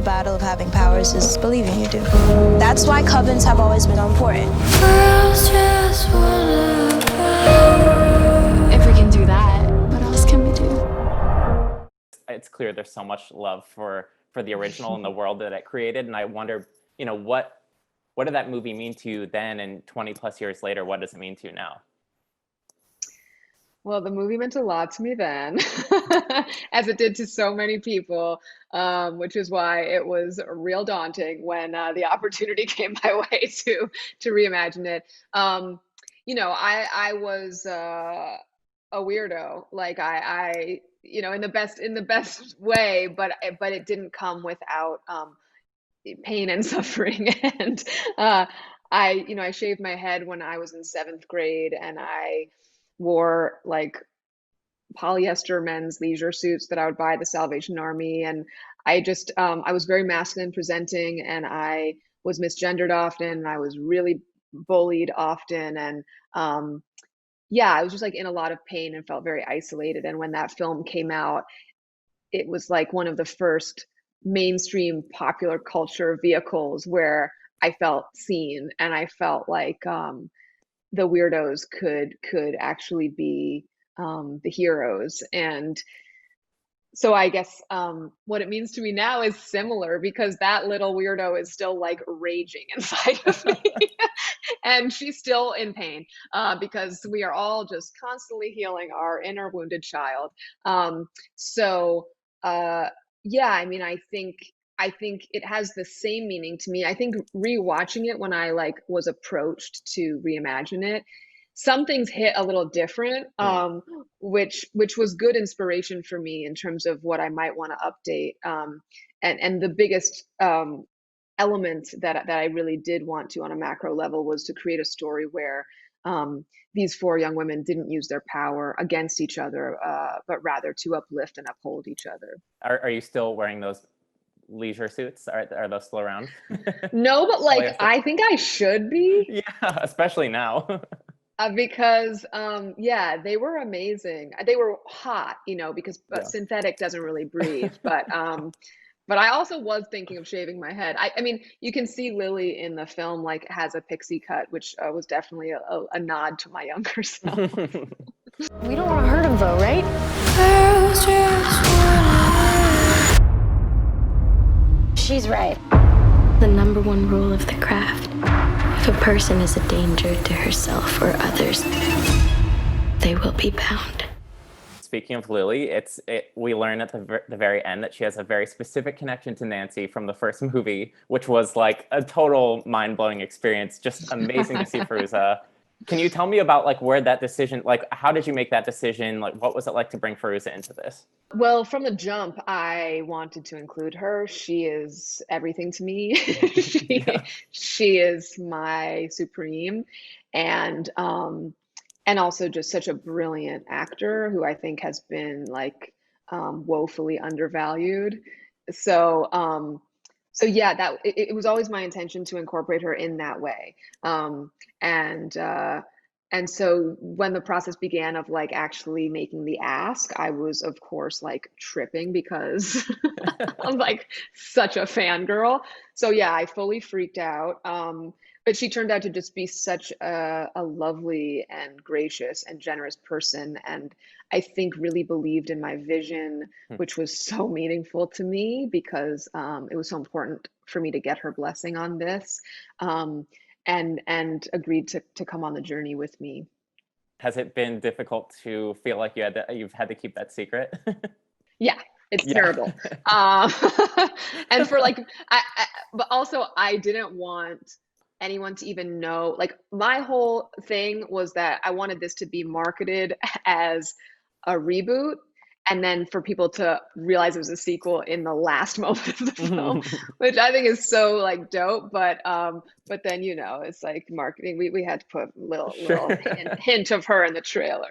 battle of having powers is believing you do. That's why covens have always been important. Girls just wanna fight. If we can do that, what else can we do? It's clear there's so much love for the original and the world that it created, and I wonder, what did that movie mean to you then, and 20 plus years later, what does it mean to you now? Well, the movie meant a lot to me then, as it did to so many people, which is why it was real daunting when the opportunity came my way to reimagine it. I was a weirdo, like in the best way, but it didn't come without pain and suffering. And I shaved my head when I was in seventh grade, and I wore like polyester men's leisure suits that I would buy at the Salvation Army. And I was very masculine presenting, and I was misgendered often, and I was really bullied often. And I was just like in a lot of pain and felt very isolated. And when that film came out, it was like one of the first mainstream popular culture vehicles where I felt seen, and I felt like the weirdos could actually be the heroes. And so I guess what it means to me now is similar, because that little weirdo is still like raging inside of me. And she's still in pain because we are all just constantly healing our inner wounded child. I think it has the same meaning to me. I think rewatching it when I was approached to reimagine it, some things hit a little different, which was good inspiration for me in terms of what I might want to update. And the biggest element that I really did want to on a macro level was to create a story where these four young women didn't use their power against each other, but rather to uplift and uphold each other. Are you still wearing those leisure suits? Are those still around? No, but I think I should be. Yeah, especially now. Because they were amazing. They were hot, because synthetic doesn't really breathe. But I also was thinking of shaving my head. I mean, you can see Lily in the film has a pixie cut, which was definitely a nod to my younger self. We don't want to hurt him though, right? Girls just wanna. She's right. The number one rule of the craft: if a person is a danger to herself or others, they will be bound. Speaking of Lily, we learn at the very end that she has a very specific connection to Nancy from the first movie, which was like a total mind-blowing experience. Just amazing to see Fairuza. Can you tell me about where that decision, how did you make that decision? What was it like to bring Fairuza into this? Well, from the jump, I wanted to include her. She is everything to me. She is my supreme, and also just such a brilliant actor who I think has been woefully undervalued. So it was always my intention to incorporate her in that way. And so when the process began of actually making the ask, I was of course tripping because I'm such a fangirl. So yeah, I fully freaked out. But she turned out to just be such a lovely and gracious and generous person. And I think really believed in my vision, which was so meaningful to me because it was so important for me to get her blessing on this. And agreed to come on the journey with me. Has it been difficult to feel like you've had to keep that secret? Yeah, it's terrible. And but also I didn't want anyone to even know. My whole thing was that I wanted this to be marketed as a reboot, and then for people to realize it was a sequel in the last moment of the film, which I think is so dope. But then it's marketing. We had to put a little hint of her in the trailer.